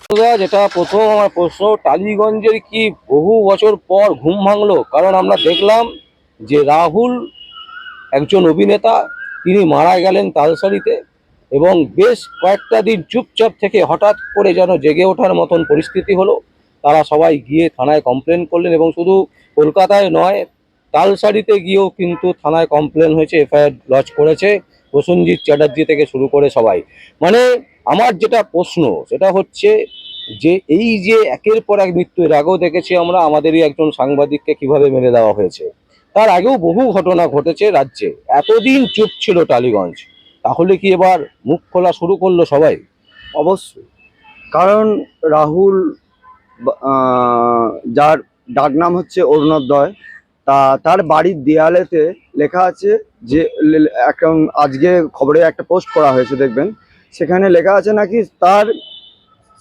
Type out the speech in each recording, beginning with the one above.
দাদা, যেটা প্রথম আমার প্রশ্ন, টালিগঞ্জের কি বহু বছর পর ঘুম ভাঙলো? কারণ আমরা দেখলাম যে রাহুল একজন অভিনেতা, তিনি মারা গেলেন তালসারিতে, এবং বেশ কয়েকটা দিন চুপচাপ থেকে হঠাৎ করে যেন জেগে ওঠার মতন পরিস্থিতি হলো। তারা সবাই গিয়ে থানায় কমপ্লেন করলেন, এবং শুধু কলকাতায় নয়, তালসারিতে গিয়েও কিন্তু থানায় কমপ্লেন হয়েছে, এফআইআর লজ করেছে প্রসেনজিৎ চ্যাটার্জি থেকে শুরু করে সবাই। মানে আমার যেটা প্রশ্ন সেটা হচ্ছে যে এই যে একের পর এক মৃত্যু, এর আগেও দেখেছি আমরা আমাদেরই একজন সাংবাদিককে কিভাবে মেরে দেওয়া হয়েছে, তার আগেও বহু ঘটনা ঘটেছে রাজ্যে। এতদিন চুপ ছিল টালিগঞ্জ, তাহলে কি এবার মুখ খোলা শুরু করলো সবাই? অবশ্যই। কারণ রাহুল যার ডাকনাম হচ্ছে অরুণোদয়, তার বাড়ির দেয়ালেতে লেখা আছে যে এখন আজকে খবরে একটা পোস্ট করা হয়েছে দেখবেন, সেখানে লেখা আছে নাকি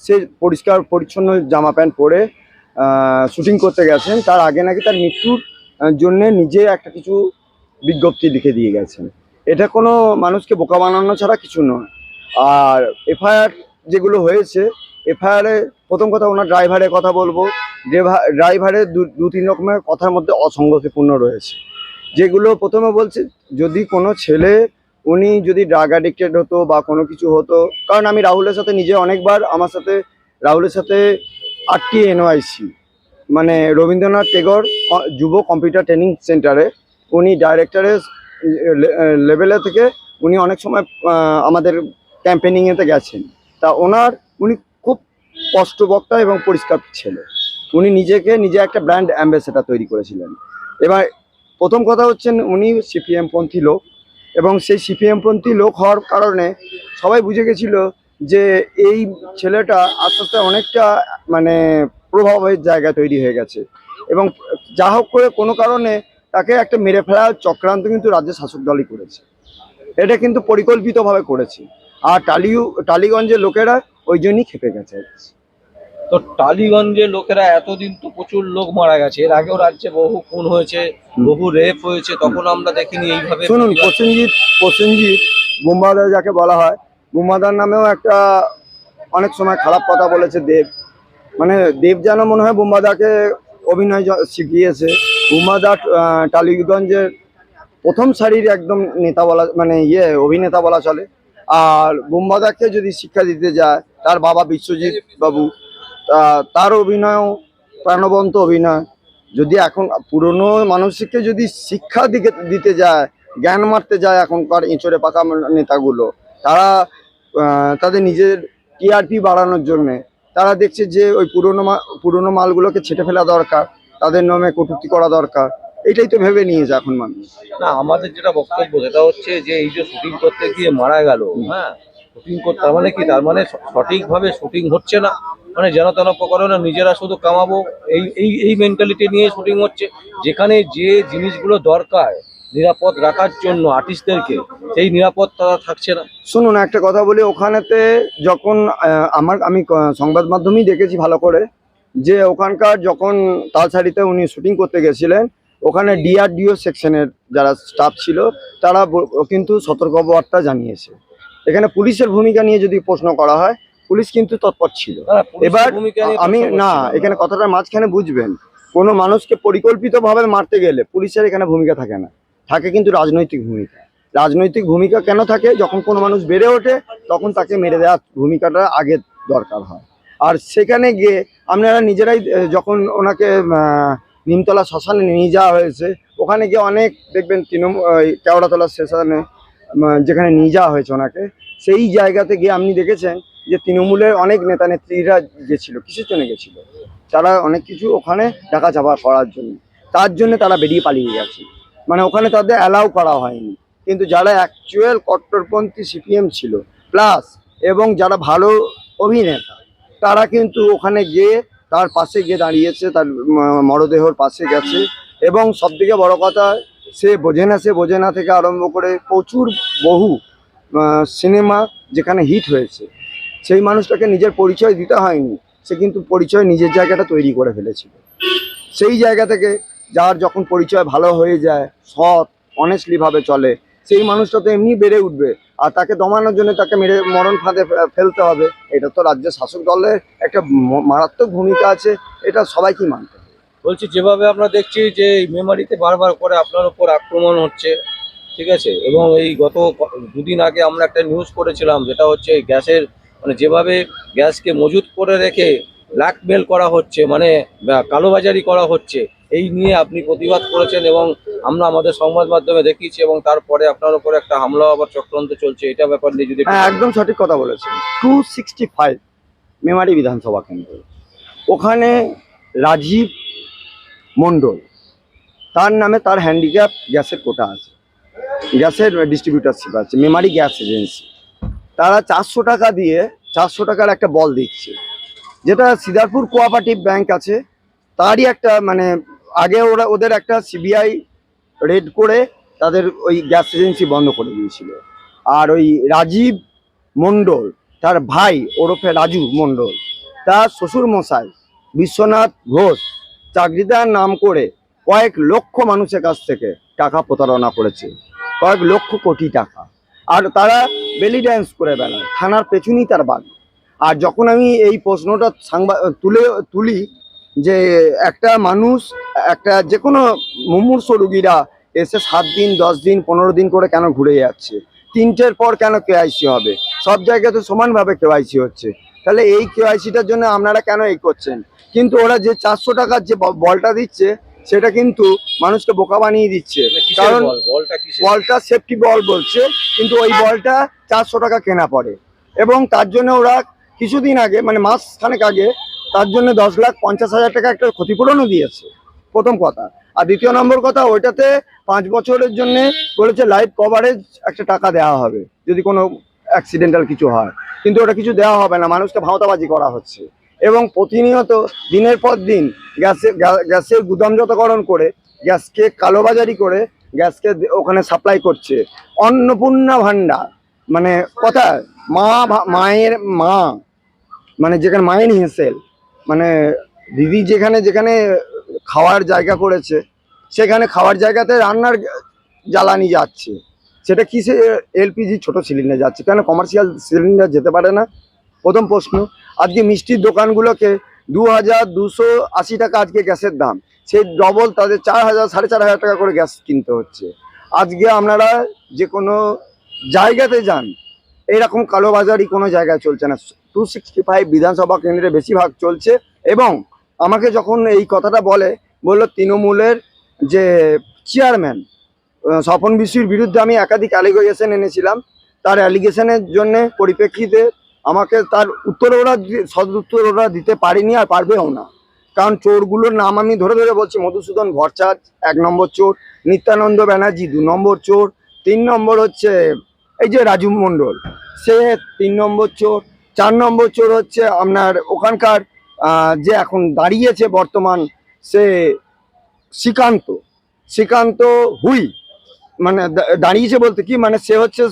সে পরিষ্কার পরিচ্ছন্ন জামা প্যান্ট পরে শুটিং করতে গেছেন, তার আগে নাকি তার মৃত্যুর জন্য নিজে একটা কিছু বিজ্ঞপ্তি লিখে দিয়ে গেছেন। এটা কোনো মানুষকে বোকা বানানো ছাড়া কিছু নয়। আর এফআইআর যেগুলো হয়েছে, এফআইআরে প্রথম কথা ওনার ড্রাইভারের কথা বলবো। ড্রাইভারের দু তিন রকমের কথার মধ্যে অসঙ্গতিপূর্ণ রয়েছে, যেগুলো প্রথমে বলছে যদি কোনো ছেলে উনি যদি ড্রাগ অ্যাডিক্টেড হতো বা কোনো কিছু হতো, কারণ আমি রাহুলের সাথে নিজে অনেকবার আমার সাথে রাহুলের সাথে 8টি এনওআইসি, মানে রবীন্দ্রনাথ টেগোর যুব কম্পিউটার ট্রেনিং সেন্টারে উনি ডাইরেক্টরের লেভেলে থেকে উনি অনেক সময় আমাদের ক্যাম্পেনিংয়েতে গেছেন। তা উনি খুব স্পষ্টবক্তা এবং পরিষ্কার ছেলে। উনি নিজে একটা ব্র্যান্ড অ্যাম্বাসেডার তৈরি করেছিলেন। এবার প্রথম কথা হচ্ছেন উনি সিপিএম পন্থী লোক, এবং সেই সিপিএম পন্থী লোক হওয়ার কারণে সবাই বুঝে গেছিল যে এই ছেলেটা আস্তে আস্তে অনেকটা মানে প্রভাবের জায়গা তৈরি হয়ে গেছে, এবং যা হোক করে কোনো কারণে তাকে একটা মেরে ফেলার চক্রান্ত কিন্তু রাজ্যের শাসক দলই করেছে। এটা কিন্তু পরিকল্পিতভাবে করেছে। আর টালিগঞ্জের লোকেরা ওই জন্যই খেপে গেছে। তো টালিগঞ্জের লোকেরা, এতদিন তো প্রচুর লোক মারা গেছে, এর আগেও রাজ্যে বহু খুন হয়েছে, বহু রেপ হয়েছে, তখন আমরা দেখিনি এইভাবে। শুনুন, প্রসেনজিৎ বুম্বাদার যাকে বলা হয়, বুম্বাদার নামেও একটা অনেক সময় খারাপ কথা বলেছে দেব। মানে দেব যেন মনে হয় বুম্বাদাকে অভিনয় শিখিয়েছে। বুম্বাদা টালিগঞ্জের প্রথম সারির একদম নেতা বলা, মানে অভিনেতা বলা চলে। আর বুম্বাদাকে যদি শিক্ষা দিতে যায় তার বাবা বিশ্বজিৎ বাবু, তার অভিনয়ও প্রাণবন্ত অভিনয়। যদি এখন পুরনো মানুষকে যদি শিক্ষা দিতে যায়, জ্ঞান মারতে যায় এখনকার এঁচড়ে পাকা নেতাগুলো, তারা তাদের নিজের টিআরপি বাড়ানোর জন্যে তারা দেখছে যে ওই পুরনো মালগুলোকে ছেটে ফেলা দরকার, তাদের নামে কটূক্তি করা দরকার। এটাই তো ভেবে নিয়েছে এখন মানুষ। না, আমাদের যেটা বক্তব্য সেটা হচ্ছে যে এই যে শুটিং করতে গিয়ে মারা গেল, হ্যাঁ, শুটিং করতে, তার মানে কি, তার মানে সঠিকভাবে শুটিং হচ্ছে না, মানে যেন তেন প্রকারণে নিজেরা শুধু কামাবো, এই এই এই মেন্টালিটি নিয়ে শুটিং হচ্ছে, যেখানে যে জিনিসগুলো দরকার নিরাপদ রাখার জন্য আর্টিস্টদেরকে, সেই নিরাপদ তারা থাকছে না। শুনুন, একটা কথা বলি, ওখানেতে যখন আমি সংবাদ মাধ্যমেই দেখেছি ভালো করে, যে ওখানকার যখন তালসারিতে উনি শুটিং করতে গেছিলেন, ওখানে ডিআরডিও সেকশনের যারা স্টাফ ছিল তারা কিন্তু সতর্কবার্তা জানিয়েছে। এখানে পুলিশের ভূমিকা নিয়ে যদি প্রশ্ন করা হয়, পুলিশ কিন্তু তৎপর ছিল। এবার এখানে কথাটা মাঝখানে বুঝবেন, কোনো মানুষকে পরিকল্পিতভাবে মারতে গেলে পুলিশের এখানে ভূমিকা থাকে না, থাকে কিন্তু রাজনৈতিক ভূমিকা। রাজনৈতিক ভূমিকা কেন থাকে? যখন কোনো মানুষ বেড়ে ওঠে তখন তাকে মেরে দেওয়ার ভূমিকাটা আগে দরকার হয়। আর সেখানে গিয়ে আপনারা নিজেরাই, যখন ওনাকে নিমতলা শ্মশানে নিয়ে যাওয়া হয়েছে, ওখানে গিয়ে অনেক দেখবেন কেওড়াতলা স্টেশনে যেখানে নিয়ে যাওয়া হয়েছে ওনাকে, সেই জায়গাতে গিয়ে আপনি দেখেছেন যে তৃণমূলের অনেক নেতা নেত্রীরা গেছিল। কিসের জন্য গেছিল? তারা অনেক কিছু ওখানে ঢাকা চাপা করার জন্য, তার জন্য তারা বেরিয়ে পালিয়ে গেছে। মানে ওখানে তাদের অ্যালাউ করা হয়নি। কিন্তু যারা অ্যাকচুয়াল কট্টরপন্থী সিপিএম ছিল প্লাস, এবং যারা ভালো অভিনেতা, তারা কিন্তু ওখানে গিয়ে তার পাশে গিয়ে দাঁড়িয়েছে, তার মরদেহর পাশে গেছে। এবং সবথেকে বড় কথা, সে বোঝে না থেকে আরম্ভ করে প্রচুর বহু সিনেমা যেখানে হিট হয়েছে, সেই মানুষটাকে নিজের পরিচয় দিতে হয়নি, সে কিন্তু পরিচয় নিজের জায়গাটা তৈরি করে ফেলেছিল। সেই জায়গা থেকে যার যখন পরিচয় ভালো হয়ে যায়, সৎ অনেস্টলিভাবে চলে, সেই মানুষটা তো এমনি বেড়ে উঠবে, আর তাকে দমানোর জন্য তাকে মেরে মরণ ফাঁদে ফেলতে হবে। এটা তো রাজ্যের শাসক দলের একটা মারাত্মক ভূমিকা আছে, এটা সবাইকেই মানতে হবে। বলছি যেভাবে আমরা দেখছি যে এই মেমারিতে বারবার করে আপনার উপর আক্রমণ হচ্ছে, ঠিক আছে, এবং এই গত দুদিন আগে আমরা একটা নিউজ করেছিলাম, যেটা হচ্ছে এই গ্যাসের মানে যেভাবে গ্যাসকে মজুত করে রেখে ব্ল্যাকমেল করা হচ্ছে, মানে কালোবাজারি করা হচ্ছে, এই নিয়ে আপনি প্রতিবাদ করেছেন এবং আমরা আমাদের সংবাদ মাধ্যমে দেখিয়েছি, এবং তারপরে আপনার উপর একটা হামলা আবার চক্রান্ত চলছে, এটা ব্যাপার নিয়ে যদি একটু হ্যাঁ, একদম সঠিক কথা বলেছেন। 265 মেমারি বিধানসভা কেন্দ্র, ওখানে রাজীব মণ্ডল, তার নামে তার হ্যান্ডিক্যাপ গ্যাসের কোটা আছে, গ্যাসের ডিস্ট্রিবিউটারশিপ আছে, মেমারি গ্যাস এজেন্সি। তারা 400 টাকা দিয়ে 400 টাকার একটা বল দিচ্ছে, যেটা সিদারপুর কোঅপারেটিভ ব্যাংক আছে তারই একটা মানে আগে ওদের একটা সিবিআই রেড করে তাদের ওই গ্যাস এজেন্সি বন্ধ করে দিয়েছিল। আর ওই রাজীব মণ্ডল, তার ভাই ওরফে রাজু মণ্ডল, তার শ্বশুর মশাই বিশ্বনাথ ঘোষ চাকরি দেওয়ার নাম করে কয়েক লক্ষ মানুষের কাছ থেকে টাকা প্রতারণা করেছে, কয়েক লক্ষ কোটি টাকা। আর তারা বেলি ড্যান্স করে বেড়ায়, থানার পেছনেই তার বাড়ি। আর যখন আমি এই প্রশ্নটা তুলি যে একটা মানুষ, একটা যে কোনো মুমূর্ষু রুগীরা এসে 7 দিন 10 দিন 15 দিন করে কেন ঘুরে যাচ্ছে, 3টের পর কেন কেওয়াইসি হবে, সব জায়গায় তো সমানভাবে কেওয়াইসি হচ্ছে, তাহলে এই কেওয়াইসিটার জন্য আপনারা কেন এই করছেন? কিন্তু ওরা যে 400 টাকার যে বলটা দিচ্ছে সেটা কিন্তু মানুষকে বোকা বানিয়ে দিচ্ছে, কারণ বলটা সেফটি বল বলছে, কিন্তু ওই বলটা 400 টাকা কেনা পড়ে। এবং তার জন্য ওরা কিছুদিন আগে মানে মাস খানেক আগে তার জন্য 10,50,000 টাকা একটা ক্ষতিপূরণও দিয়েছে, প্রথম কথা। আর দ্বিতীয় নম্বর কথা, ওইটাতে 5 বছরের জন্য বলেছে লাইফ কভারেজ একটা টাকা দেওয়া হবে যদি কোনো অ্যাক্সিডেন্টাল কিছু হয়, কিন্তু ওটা কিছু দেওয়া হবে না, মানুষকে ভাওতাবাজি করা হচ্ছে। এবং প্রতিনিয়ত দিনের পর দিন গ্যাসের গুদামজাতকরণ করে, গ্যাসকে কালোবাজারি করে গ্যাসকে ওখানে সাপ্লাই করছে। অন্নপূর্ণা ভাণ্ডার মানে কথা, মায়ের মা, মানে যেখানে মায়ের হিসেল, মানে দিদি যেখানে যেখানে খাওয়ার জায়গা করেছে, সেখানে খাওয়ার জায়গাতে রান্নার জ্বালানি যাচ্ছে, সেটা কিসে? এলপিজি ছোট সিলিন্ডার যাচ্ছে, কেন কমার্শিয়াল সিলিন্ডার যেতে পারে না? প্রথম প্রশ্ন। আজকে মিষ্টির দোকানগুলোকে 2,280 টাকা আজকে গ্যাসের দাম, সেই ডবল তাদের 4,000 4,500 টাকা করে গ্যাস কিনতে হচ্ছে। আজকে আপনারা যে কোনো জায়গাতে যান, এইরকম কালোবাজারি কোনো জায়গায় চলছে না। 265 বিধানসভা কেন্দ্রে বেশিরভাগ চলছে। এবং আমাকে যখন এই কথাটা বললো তৃণমূলের যে চেয়ারম্যান স্বপন বিশ্বজির বিরুদ্ধে আমি একাধিক অ্যালিগেশন এনেছিলাম, তার অ্যালিগেশনের জন্য পরিপ্রেক্ষিতে আমাকে তার সদুত্তর ওরা দিতে পারেনি, আর পারবেও না। কারণ চোরগুলোর নাম আমি ধরে ধরে বলছি: মধুসূদন ভট্টাচার্য 1 নম্বর চোর, নিত্যানন্দ ব্যানার্জি 2 নম্বর চোর, 3 নম্বর হচ্ছে এই যে রাজু মণ্ডল, সে 3 নম্বর চোর, 4 নম্বর চোর হচ্ছে আপনার ওখানকার যে এখন দাঁড়িয়েছে বর্তমান, সে শ্রীকান্ত হুই, মানে দাঁড়িয়েছে বলতে কি, মানে সে হচ্ছে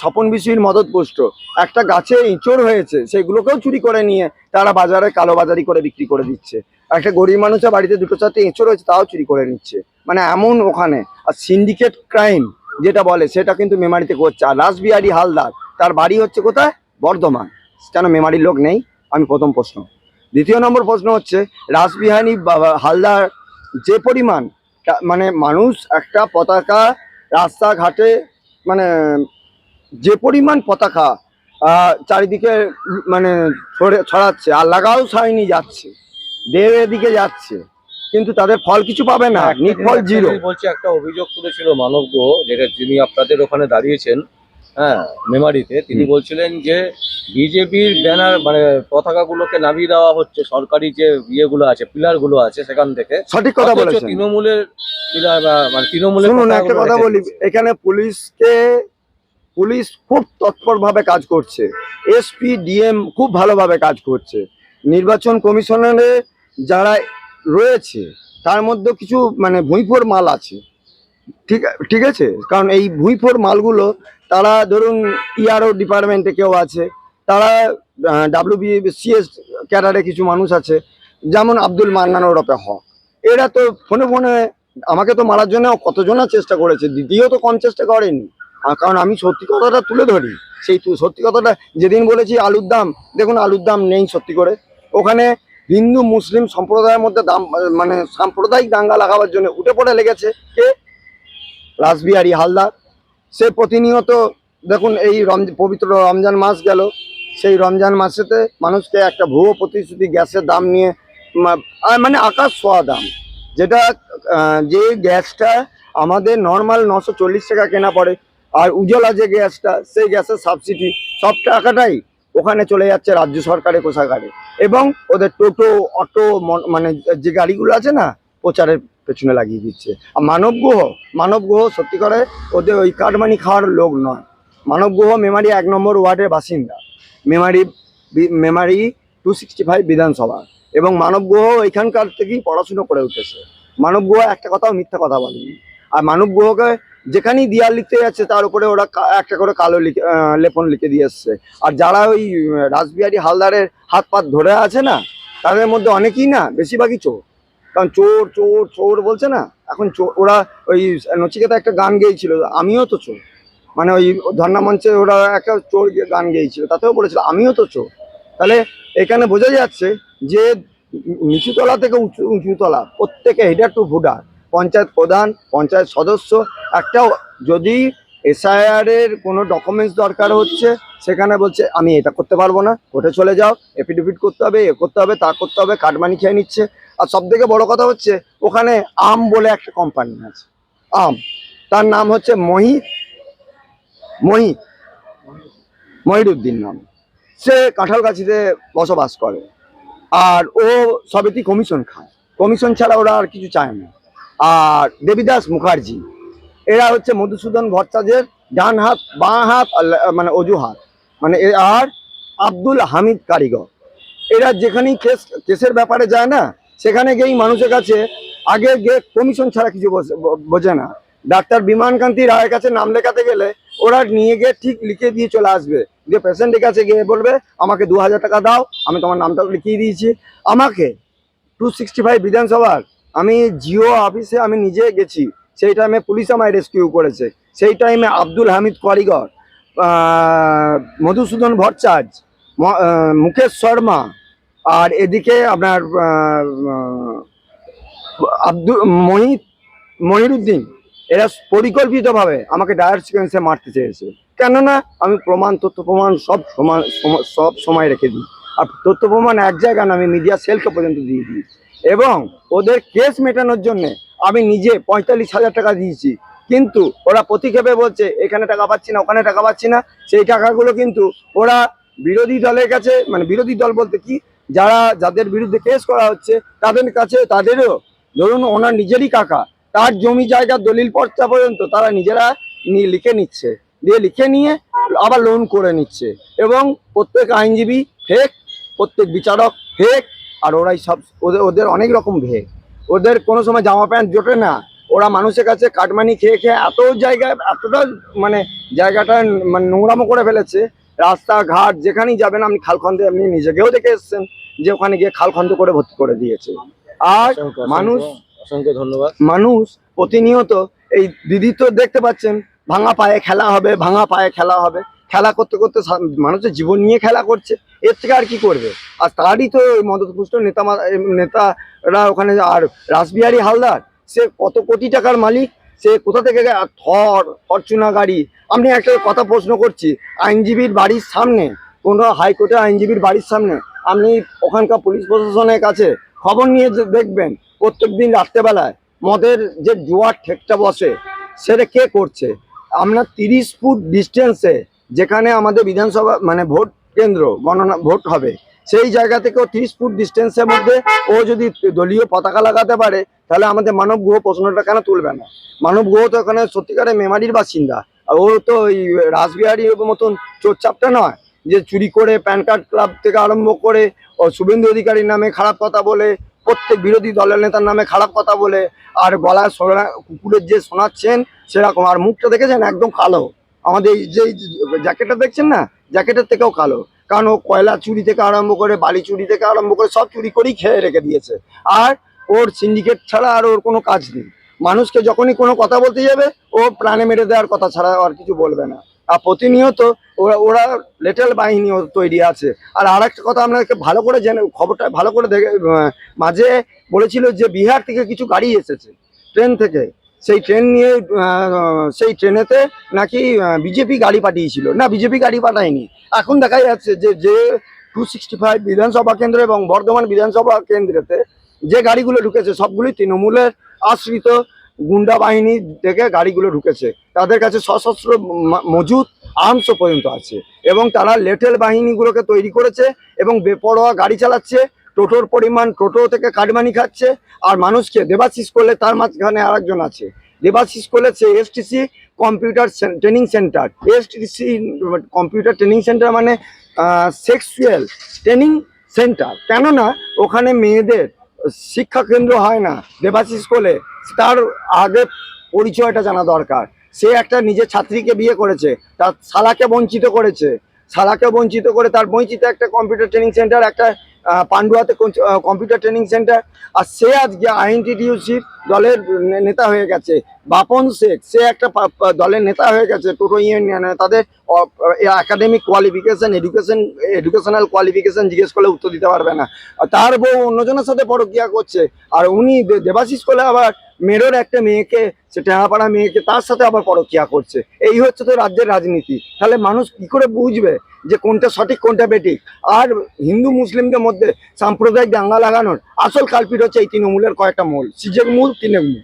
স্বপন বিশ্বজির মদতপুষ্ট। একটা গাছে ইঁচড় হয়েছে, সেগুলোকেও চুরি করে নিয়ে তারা বাজারে কালোবাজারি করে বিক্রি করে দিচ্ছে। একটা গরিব মানুষের বাড়িতে 2-4টে ইঁচড় হয়েছে, তাও চুরি করে নিচ্ছে, মানে এমন ওখানে। আর সিন্ডিকেট ক্রাইম যেটা বলে, সেটা কিন্তু মেমারিতে করছে। আর রাসবিহারী হালদার, তার বাড়ি হচ্ছে কোথায়? বর্ধমান। কেন মেমারির লোক নেই? আমি প্রথম প্রশ্ন। দ্বিতীয় নম্বর প্রশ্ন হচ্ছে, রাসবিহারী হালদার যে পরিমাণ মানে মানুষ একটা পতাকা রাস্তাঘাটে, মানে যে পরিমাণ পতাকা চারিদিকে মানে ছড়াচ্ছে, আর লাগাও ছাড়িনি যাচ্ছে, দেড় এদিকে যাচ্ছে, কিন্তু তাদের ফল কিছু পাবে না, নির্ফল জিরো। বলছি একটা অভিযোগ তুলেছিল মানব গুহ, যেটা যিনি আপনাদের ওখানে দাঁড়িয়েছেন, হ্যাঁ, মেমারিতে, তিনি বলছিলেন যে বিজেপির ব্যানার মানে পতাকাগুলোকে নামিয়ে দেওয়া হচ্ছে সরকারি যে ইয়েগুলো আছে, পিলারগুলো আছে সেখান থেকে। সঠিক কথা বলেছেন। তৃণমূলের পিলার মানে তৃণমূলের শুনুন, একটা কথা বলি, এখানে পুলিশ খুব তৎপরভাবে কাজ করছে, এসপি ডিএম খুব ভালোভাবে কাজ করছে, নির্বাচন কমিশনারে যারা রয়েছে তার মধ্যে কিছু মানে ভুঁইফোর মাল আছে, ঠিক আছে। কারণ এই ভুঁইফোর মালগুলো, তারা ধরুন ইআরও ডিপার্টমেন্টে কেউ আছে, তারা WBCS ক্যাডারে কিছু মানুষ আছে, যেমন আব্দুল মান্নান ওরফে হক। এরা তো ফোনে ফোনে আমাকে তো মারার জন্য কতজনা চেষ্টা করেছে, দ্বিতীয় তো কম চেষ্টা করেনি। কারণ আমি সত্যি কথাটা তুলে ধরি। সেই সত্যি কথাটা যেদিন বলেছি আলুর দাম, দেখুন আলুর দাম নেই সত্যি করে। ওখানে হিন্দু মুসলিম সম্প্রদায়ের মধ্যে দাম মানে সাম্প্রদায়িক দাঙ্গা লাগাবার জন্য উঠে পড়ে লেগেছে কে? রাসবিহারী হালদার। সে প্রতিনিয়ত দেখুন এই পবিত্র রমজান মাস গেল, সেই রমজান মাসেতে মানুষকে একটা ভুয়ো প্রতিশ্রুতি গ্যাসের দাম নিয়ে মানে আকাশ ছোঁয়া দাম, যেটা যে গ্যাসটা আমাদের নর্মাল 940 টাকা কেনা পড়ে, আর উজ্জ্বলা যে গ্যাসটা সেই গ্যাসের সাবসিডি সব টাকাটাই ওখানে চলে যাচ্ছে রাজ্য সরকারের কোষাগারে, এবং ওদের টোটো অটো মানে যে গাড়িগুলো আছে না প্রচারের পেছনে লাগিয়ে দিচ্ছে। আর মানব গ্রহ সত্যি করে ওদের ওই কাটমানি খাওয়ার লোক নয়। মানব গ্রহ মেমারি 1 নম্বর ওয়ার্ডের বাসিন্দা, মেমারি 265 বিধানসভা, এবং মানব গ্রহ এখানকার থেকেই পড়াশুনো করে উঠেছে। মানব গ্রহ একটা কথাও মিথ্যা কথা বলেনি। আর মানব গ্রহকে যেখানেই দেয়াল লিখতে যাচ্ছে তার উপরে ওরা একটা করে কালো লেপন লিখে দিয়ে এসছে। আর যারা ওই রাসবিহারী হালদারের হাত পাত ধরে আছে না, তাদের মধ্যে অনেকেই না বেশিরভাগই চোর। কারণ চোর চোর চোর বলছে না, এখন ওরা ওই নচিকেতা একটা গান গেয়েছিল, আমিও তো চোর, মানে ওই ধর্ণা মঞ্চে ওরা একটা চোর গান গেয়েছিল, তাতেও বলেছিল আমিও তো চোর। তাহলে এখানে বোঝা যাচ্ছে যে নিচুতলা থেকে উঁচুতলা প্রত্যেকে হেডার টু হুডার, পঞ্চায়েত প্রধান, পঞ্চায়েত সদস্য, একটা যদি এসআইআর এর কোনো ডকুমেন্টস দরকার হচ্ছে সেখানে বলছে আমি এটা করতে পারবো না, কোর্টে চলে যাও, এফিডেভিট করতে হবে, এ করতে হবে, তা করতে হবে, কাটমানি খেয়ে নিচ্ছে। আর সব থেকে বড় কথা হচ্ছে ওখানে আম বলে একটা কোম্পানি আছে, আম, তার নাম হচ্ছে মহিরুদ্দিন নাম। সে কাঁঠালগাছিতে বসবাস করে, আর ও সবেতেই কমিশন খায়, কমিশন ছাড়া ওরা আর কিছু চায় না। আর দেবীদাস মুখার্জি, এরা হচ্ছে মধুসূদন ভট্টাচার্যের ডান হাত, বাঁ হাত, মানে অজুহাত, মানে আর আব্দুল হামিদ কারিগর। এরা যেখানেই কেসের ব্যাপারে যায় না, সেখানে গিয়েই মানুষের কাছে আগে গিয়ে কমিশন ছাড়া কিছু বোঝে না। ডাক্তার বিমানকান্তি রায়ের কাছে নাম লেখাতে গেলে ওরা নিয়ে গিয়ে ঠিক লিখে দিয়ে চলে আসবে, দিয়ে পেশেন্টের কাছে গিয়ে বলবে আমাকে 2000 টাকা দাও, আমি তোমার নামটা লিখিয়ে দিয়েছি। আমাকে 265 বিধানসভার আমি জিও অফিসে আমি নিজে গেছি, সেই টাইমে পুলিশ আমায় রেস্কিউ করেছে। সেই টাইমে আব্দুল হামিদ কারিগর, মধুসূদন ভট্টাচার্য, মুকেশ শর্মা, আর এদিকে আপনার মহিরুদ্দিন, এরা পরিকল্পিতভাবে আমাকে ডায়ার সিকোয়েন্সে মারতে চেয়েছে। কেননা আমি তথ্য প্রমাণ সব সময় রেখে দিই, আর তথ্য প্রমাণ এক জায়গায় না, আমি মিডিয়া সেলকে পর্যন্ত দিয়ে দিই। এবং ওদের কেস মেটানোর জন্য আমি নিজে 45,000 টাকা দিয়েছি, কিন্তু ওরা প্রতিক্ষেপে বলছে এখানে টাকা পাচ্ছি না, ওখানে টাকা পাচ্ছি না। সেই টাকাগুলো কিন্তু ওরা বিরোধী দলের কাছে, মানে বিরোধী দল বলতে কি, যাদের বিরুদ্ধে কেস করা হচ্ছে তাদের কাছে, তাদেরও ধরুন ওনার নিজেরই কাকা, তার জমি জায়গার দলিল পর্চা পর্যন্ত তারা নিজেরা লিখে নিচ্ছে, দিয়ে লিখে নিয়ে আবার লোন করে নিচ্ছে। এবং প্রত্যেক আইনজীবী ফেক, প্রত্যেক বিচারক ফেক, আর ওরাই সব ওদের অনেক রকম ভেক। ওদের কোনো সময় জামা প্যান্ট জোটে না, ওরা মানুষের কাছে কাটমানি খেয়ে খেয়ে এত জায়গায়, এতটা মানে জায়গাটা মানে নোংরামো করে ফেলেছে। রাস্তাঘাট যেখানেই যাবেন, আপনি খালখন্দে, আপনি নিজেকেও দেখে এসছেন যে ওখানে গিয়ে খালখন্দ করে ভর্তি করে দিয়েছে। আর অসংখ্য ধন্যবাদ। মানুষ প্রতিনিয়ত এই দিদি তো দেখতে পাচ্ছেন, ভাঙা পায়ে খেলা হবে, ভাঙা পায়ে খেলা হবে, খেলা করতে করতে মানুষের জীবন নিয়ে খেলা করছে, এর থেকে আর কি করবে? আর তারই তো মদতপুষ্ট নেতারা ওখানে। আর রাসবিহারী হালদার সে কত কোটি টাকার মালিক, সে কোথা থেকে ফরচুনা গাড়ি। আমি একটা কথা প্রশ্ন করছি, আইনজীবীর বাড়ির সামনে, কোনো হাইকোর্টের আইনজীবীর বাড়ির সামনে আপনি ওখানকার পুলিশ প্রশাসনের কাছে খবর নিয়ে দেখবেন, প্রত্যেকদিন রাত্রেবেলায় মদের যে জুয়ার ঠেকটা বসে সেটা কে করছে? আমরা 30 ফুট ডিস্টেন্সে, যেখানে আমাদের বিধানসভা মানে ভোট কেন্দ্র গণনা ভোট হবে, সেই জায়গা থেকেও 30 ফুট ডিস্টেন্সের মধ্যে ও যদি দলীয় পতাকা লাগাতে পারে, তাহলে আমাদের মানব গ্রহ প্রশ্নটা কেন তুলবে না? মানব গ্রহ তো এখানে সত্যিকারের মেমারির বাসিন্দা, আর ও তো ওই রাসবিহারীর মতন চোরচাপটা নয় যে চুরি করে প্যান কার্ড ক্লাব থেকে আরম্ভ করে ও শুভেন্দু অধিকারীর নামে খারাপ কথা বলে, প্রত্যেক বিরোধী দলের নেতার নামে খারাপ কথা বলে, আর গলায় কুকুরের যে শোনাচ্ছেন সেরকম। আর মুখটা দেখেছেন একদম কালো, আমাদের এই যে জ্যাকেটটা দেখছেন না, জ্যাকেটের থেকেও কালো। কারণ ও কয়লা চুরি থেকে আরম্ভ করে, বালি চুরি থেকে আরম্ভ করে সব চুরি করেই খেয়ে রেখে দিয়েছে। আর ওর সিন্ডিকেট ছাড়া আর ওর কোনো কাজ নেই। মানুষকে যখনই কোনো কথা বলতে যাবে ও প্রাণে মেরে দেওয়ার কথা ছাড়া আর কিছু বলবে না। আর প্রতিনিয়ত ওরা ওরা লেটেল বাহিনী তৈরি আছে। আর আরেকটা কথা আপনাদেরকে ভালো করে জেনে খবরটা ভালো করে দেখে মাঝে বলেছিল যে বিহার থেকে কিছু গাড়ি এসেছে ট্রেন থেকে, সেই ট্রেন নিয়ে সেই ট্রেনেতে নাকি বিজেপি গাড়ি পাঠিয়েছিল। না, বিজেপি গাড়ি পাঠায়নি। এখন দেখা যাচ্ছে যে যে 265 বিধানসভা কেন্দ্র এবং বর্ধমান বিধানসভা কেন্দ্রেতে যে গাড়িগুলো ঢুকেছে সবগুলি তৃণমূলের আশ্রিত গুন্ডা বাহিনী থেকে গাড়িগুলো ঢুকেছে। তাদের কাছে সশস্ত্র মজুদ আর্মসও পর্যন্ত আছে এবং তারা লেটেল বাহিনীগুলোকে তৈরি করেছে এবং বেপরোয়া গাড়ি চালাচ্ছে। টোটোর পরিমাণ, টোটো থেকে কাটমানি খাচ্ছে। আর মানুষকে দেবাশিস করলে তার মাঝখানে আরেকজন আছে, দেবাশিস করলে সে STC computer training centre. STC computer training centre মানে সেক্সুয়াল ট্রেনিং সেন্টার, কেননা ওখানে মেয়েদের শিক্ষা কেন্দ্র হয় না। দেবাশিস কোলে তার আগে পরিচয়টা জানা দরকার। সে একটা নিজের ছাত্রীকে বিয়ে করেছে, তার শালাকে বঞ্চিত করেছে, শালাকে বঞ্চিত করে তার বঞ্চিত একটা কম্পিউটার ট্রেনিং সেন্টার, একটা পান্ডুয়াতে কম্পিউটার ট্রেনিং সেন্টার। আর সে আজকে আইএনটিটিইউসির দলের নেতা হয়ে গেছে। বাপন শেখ সে একটা দলের নেতা হয়ে গেছে। টোটো ইউনিয়নে তাদের একাডেমিক কোয়ালিফিকেশন, এডুকেশনাল কোয়ালিফিকেশন জিজ্ঞেস করলে উত্তর দিতে পারবে না। আর তার বউ অন্যজনের সাথে পরকীয়া করছে। আর উনি দেবাশিস করলে আবার মেরোর একটা মেয়েকে, সে টেহাপাড়া মেয়েকে, তার সাথে আবার পরকীয়া করছে। এই হচ্ছে তো রাজ্যের রাজনীতি। তাহলে মানুষ কি করে বুঝবে যে কোনটা সঠিক কোনটা বেঠিক? আর হিন্দু মুসলিমদের মধ্যে সাম্প্রদায়িক দাঙ্গা লাগানোর আসল কালপিট হচ্ছে এই তৃণমূলের কয়েকটা মূল, সিজের মূল, তিনের মূল।